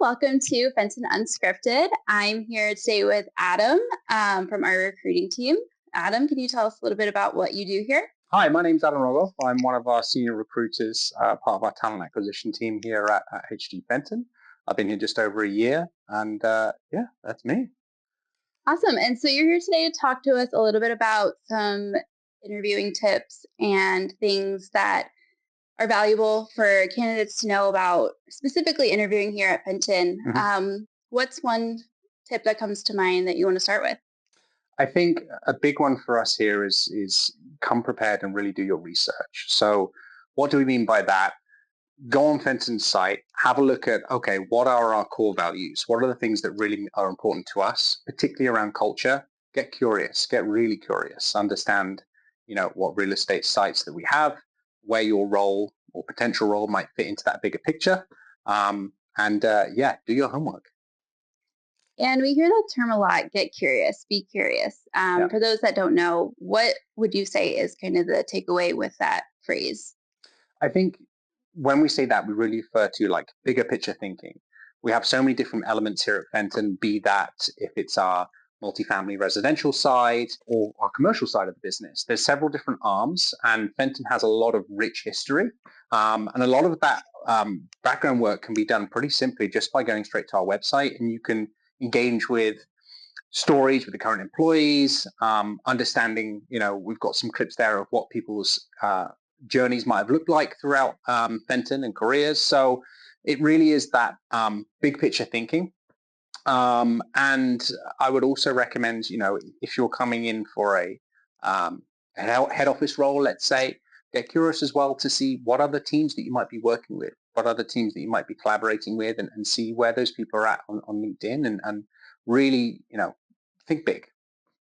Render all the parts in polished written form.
Welcome to Fenton Unscripted. I'm here today with Adam from our recruiting team. Adam, can you tell us a little bit about what you do here? Hi, my name's Adam Rogoff. I'm one of our senior recruiters, part of our talent acquisition team here at HD Fenton. I've been here just over a year, and yeah, that's me. Awesome. And so you're here today to talk to us a little bit about some interviewing tips and things that are valuable for candidates to know about specifically interviewing here at Fenton. What's one tip that comes to mind that you want to start with? I think a big one for us here is come prepared and really do your research. So what do we mean by that? Go on Fenton's site, have a look at, okay, what are our core values? What are the things that really are important to us, particularly around culture? Get curious, get really curious, understand, what real estate sites that we have, where your role or potential role might fit into that bigger picture. Do your homework. And we hear that term a lot, get curious, be curious. For those that don't know, what would you say is kind of the takeaway with that phrase? I think when we say that, we really refer to like bigger picture thinking. We have so many different elements here at Fenton, be that if it's our multifamily residential side or our commercial side of the business. There's several different arms, and Fenton has a lot of rich history. And a lot of that background work can be done pretty simply just by going straight to our website, and you can engage with stories with the current employees, understanding, we've got some clips there of what people's journeys might have looked like throughout Fenton and careers. So it really is that big picture thinking. And I would also recommend, if you're coming in for a head office role, let's say, get curious as well to see what other teams that you might be working with, what other teams that you might be collaborating with, and see where those people are at on LinkedIn, and really, think big.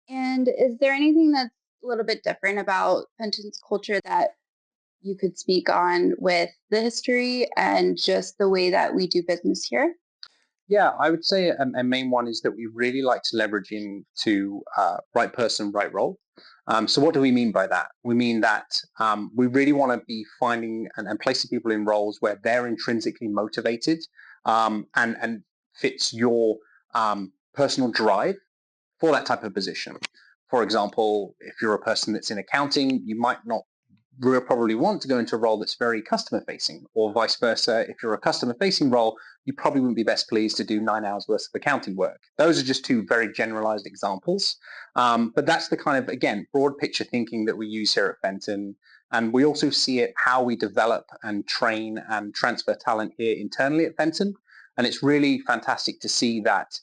And is there anything that's a little bit different about Fenton's culture that you could speak on with the history and just the way that we do business here? Yeah, I would say a main one is that we really like to leverage into right person, right role. So what do we mean by that? We mean that we really want to be finding and placing people in roles where they're intrinsically motivated and fits your personal drive for that type of position. For example, if you're a person that's in accounting, you might not probably want to go into a role that's very customer facing, or vice versa. If you're a customer facing role, you probably wouldn't be best pleased to do 9 hours worth of accounting work. Those are just two very generalized examples. But that's the kind of, again, broad picture thinking that we use here at Fenton. And we also see it how we develop and train and transfer talent here internally at Fenton. And it's really fantastic to see that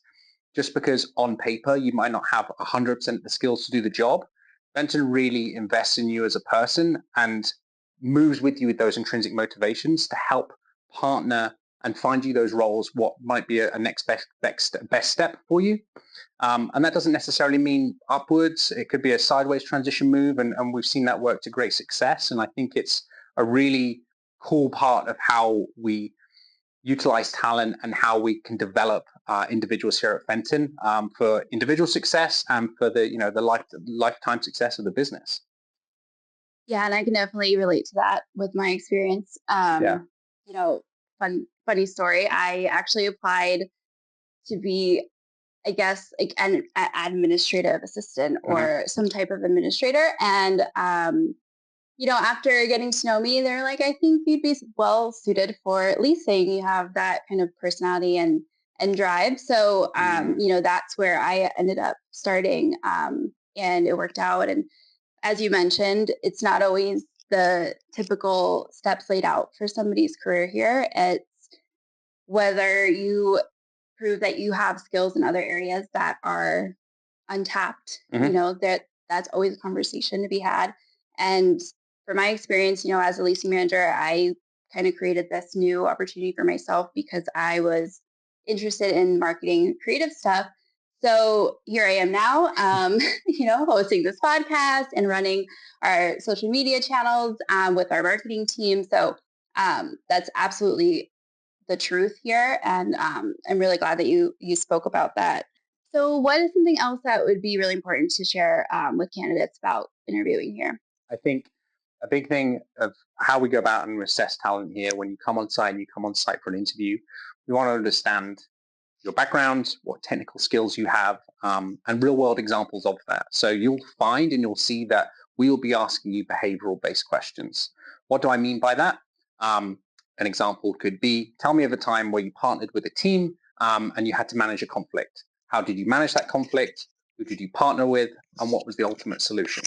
just because on paper you might not have 100% of the skills to do the job, Fenton really invests in you as a person and moves with you with those intrinsic motivations to help partner and find you those roles, what might be a next best step for you. And that doesn't necessarily mean upwards. It could be a sideways transition move, and we've seen that work to great success. And I think it's a really cool part of how we utilize talent and how we can develop individuals here at Fenton for individual success and for the lifetime success of the business. Yeah, and I can definitely relate to that with my experience. Funny story. I actually applied to be, I guess, like an administrative assistant or some type of administrator, and after getting to know me, they're like, I think you'd be well suited for leasing. You have that kind of personality and drive. So, that's where I ended up starting, and it worked out. And as you mentioned, it's not always the typical steps laid out for somebody's career here. It's whether you prove that you have skills in other areas that are untapped. That's always a conversation to be had. And for my experience, as a leasing manager, I kind of created this new opportunity for myself because I was interested in marketing creative stuff. So here I am now, hosting this podcast and running our social media channels with our marketing team. So that's absolutely the truth here. And I'm really glad that you spoke about that. So what is something else that would be really important to share with candidates about interviewing here? I think a big thing of how we go about and assess talent here, when you come on site and you come on site for an interview, We want to understand your background, what technical skills you have, and real world examples of that. So you'll find and you'll see that we will be asking you behavioral based questions. What do I mean by that? An example could be, tell me of a time where you partnered with a team and you had to manage a conflict. How did you manage that conflict? Who did you partner with? And what was the ultimate solution?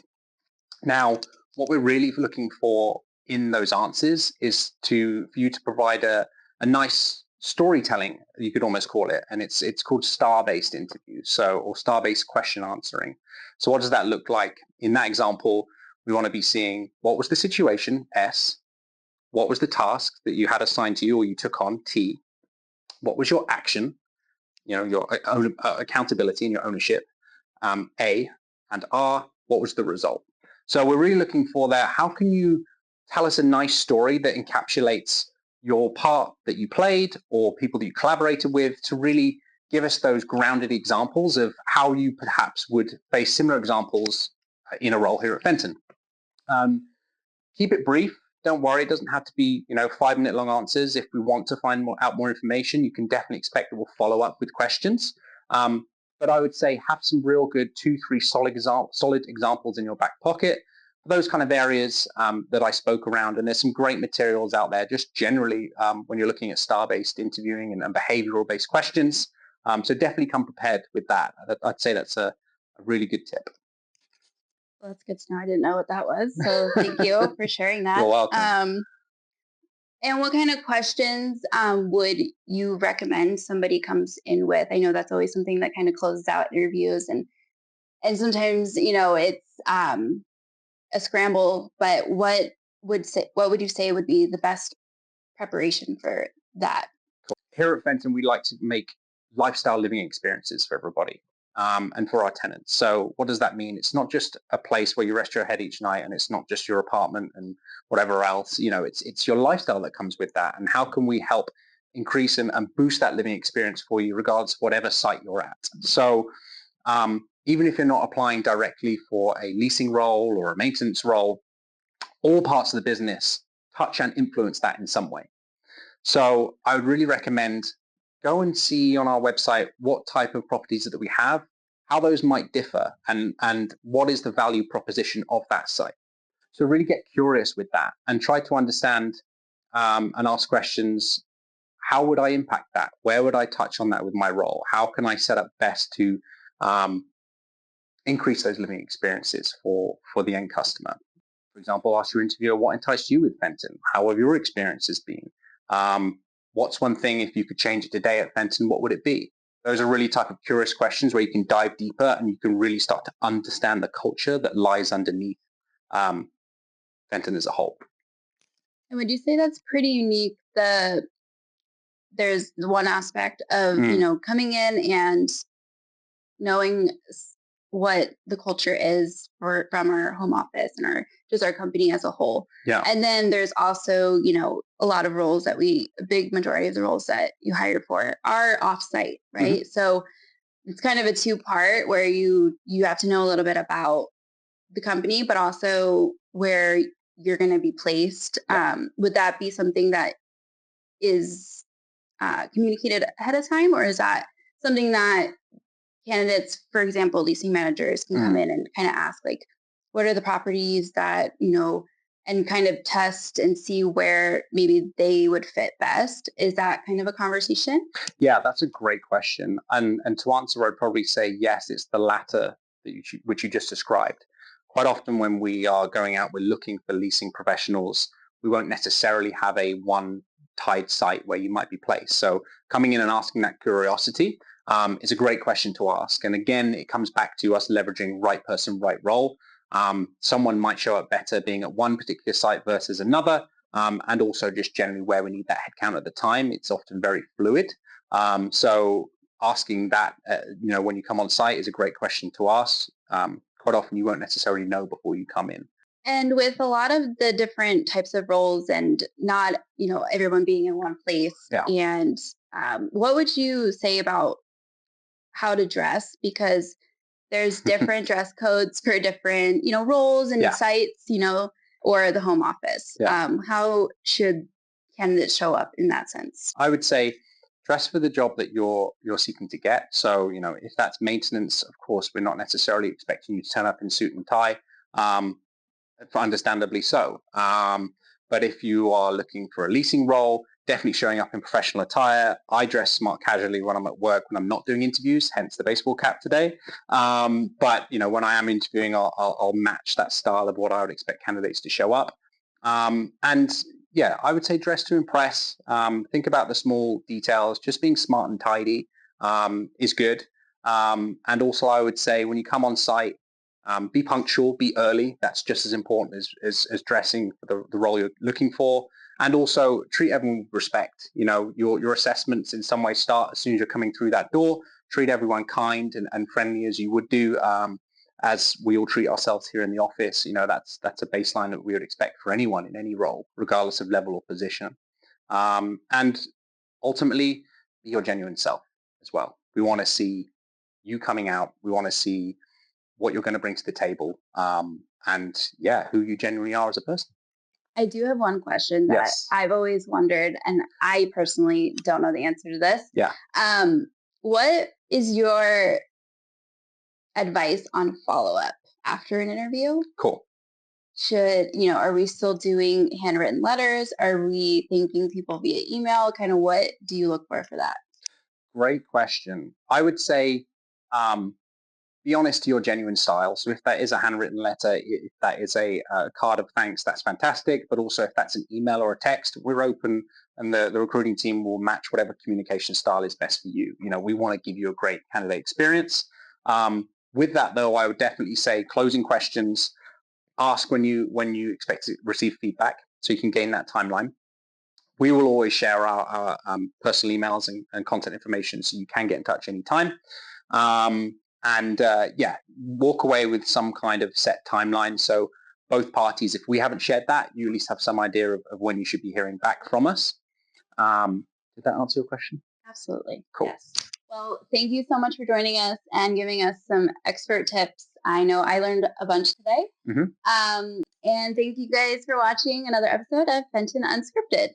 Now, what we're really looking for in those answers is for you to provide a nice storytelling, you could almost call it, and it's called STAR-based interviews, or STAR-based question answering. So what does that look like? In that example, we want to be seeing what was the situation, S, what was the task that you had assigned to you or you took on, T, what was your action, your own accountability and your ownership, A, and R, what was the result? So we're really looking for that. How can you tell us a nice story that encapsulates your part that you played or people that you collaborated with to really give us those grounded examples of how you perhaps would face similar examples in a role here at Fenton. Keep it brief. Don't worry, it doesn't have to be 5-minute long answers. If we want to find out more information, you can definitely expect that we'll follow up with questions. But I would say have some real good 2-3 solid examples in your back pocket for those kind of areas that I spoke around. And there's some great materials out there just generally when you're looking at STAR-based interviewing and behavioral-based questions. So definitely come prepared with that. I'd say that's a really good tip. Well, that's good to know. I didn't know what that was. So thank you for sharing that. You're welcome. And what kind of questions would you recommend somebody comes in with? I know that's always something that kind of closes out interviews, and sometimes it's a scramble. But what would you say would be the best preparation for that? Here at Fenton, we like to make lifestyle living experiences for everybody and for our tenants. So what does that mean? It's not just a place where you rest your head each night, and it's not just your apartment and whatever else. It's your lifestyle that comes with that. And how can we help increase and boost that living experience for you, regardless of whatever site you're at? So even if you're not applying directly for a leasing role or a maintenance role, all parts of the business touch and influence that in some way. So I would really recommend go and see on our website what type of properties that we have, how those might differ, and what is the value proposition of that site. So really get curious with that and try to understand and ask questions. How would I impact that? Where would I touch on that with my role? How can I set up best to increase those living experiences for the end customer? For example, ask your interviewer, what enticed you with Fenton? How have your experiences been? What's one thing, if you could change it today at Fenton, what would it be? Those are really type of curious questions where you can dive deeper and you can really start to understand the culture that lies underneath Fenton as a whole. And would you say that's pretty unique? There's one aspect of coming in and knowing what the culture is from our home office and our company as a whole. Yeah. And then there's also, a lot of roles a big majority of the roles that you hire for are offsite, right? Mm-hmm. So it's kind of a 2-part where you have to know a little bit about the company, but also where you're going to be placed. Yeah. Would that be something that is communicated ahead of time, or is that something that candidates, for example, leasing managers can come in and kind of ask, like, what are the properties that, and kind of test and see where maybe they would fit best? Is that kind of a conversation? Yeah, that's a great question. And to answer, I'd probably say yes, it's the latter which you just described. Quite often when we are going out, we're looking for leasing professionals. We won't necessarily have a one-tied site where you might be placed. So coming in and asking that curiosity is a great question to ask. And again, it comes back to us leveraging right person, right role. Someone might show up better being at one particular site versus another, and also just generally where we need that headcount at the time. It's often very fluid. So asking that, when you come on site is a great question to ask. Quite often you won't necessarily know before you come in. And with a lot of the different types of roles and not, everyone being in one place, yeah. And what would you say about how to dress? Because there's different dress codes for different, roles and sites, or the home office. Yeah. How should candidates show up in that sense? I would say dress for the job that you're seeking to get. So, if that's maintenance, of course, we're not necessarily expecting you to turn up in suit and tie, understandably so. But if you are looking for a leasing role, definitely showing up in professional attire. I dress smart casually when I'm at work, when I'm not doing interviews, hence the baseball cap today. But when I am interviewing, I'll match that style of what I would expect candidates to show up. And yeah, I would say dress to impress. Think about the small details. Just being smart and tidy is good. And also, I would say when you come on site, be punctual, be early. That's just as important as dressing for the role you're looking for. And also treat everyone with respect. Your assessments in some way start as soon as you're coming through that door. Treat everyone kind and friendly as you would do, as we all treat ourselves here in the office. That's a baseline that we would expect for anyone in any role, regardless of level or position. And ultimately, be your genuine self as well. We want to see you coming out. We want to see what you're going to bring to the table, and who you genuinely are as a person. I do have one question that Yes. I've always wondered, and I personally don't know the answer to this. Yeah. What is your advice on follow-up after an interview? Cool. Are we still doing handwritten letters? Are we thanking people via email? Kind of what do you look for that? Great question. I would say, be honest to your genuine style. So if that is a handwritten letter, if that is a card of thanks, that's fantastic. But also if that's an email or a text, we're open, and the recruiting team will match whatever communication style is best for you. We want to give you a great candidate experience. With that though, I would definitely say closing questions. Ask when you expect to receive feedback, so you can gain that timeline. We will always share our personal emails and contact information, so you can get in touch anytime. Walk away with some kind of set timeline. So both parties, if we haven't shared that, you at least have some idea of when you should be hearing back from us. Did that answer your question? Absolutely. Cool. Yes. Well, thank you so much for joining us and giving us some expert tips. I know I learned a bunch today. Mm-hmm. And thank you guys for watching another episode of Fenton Unscripted.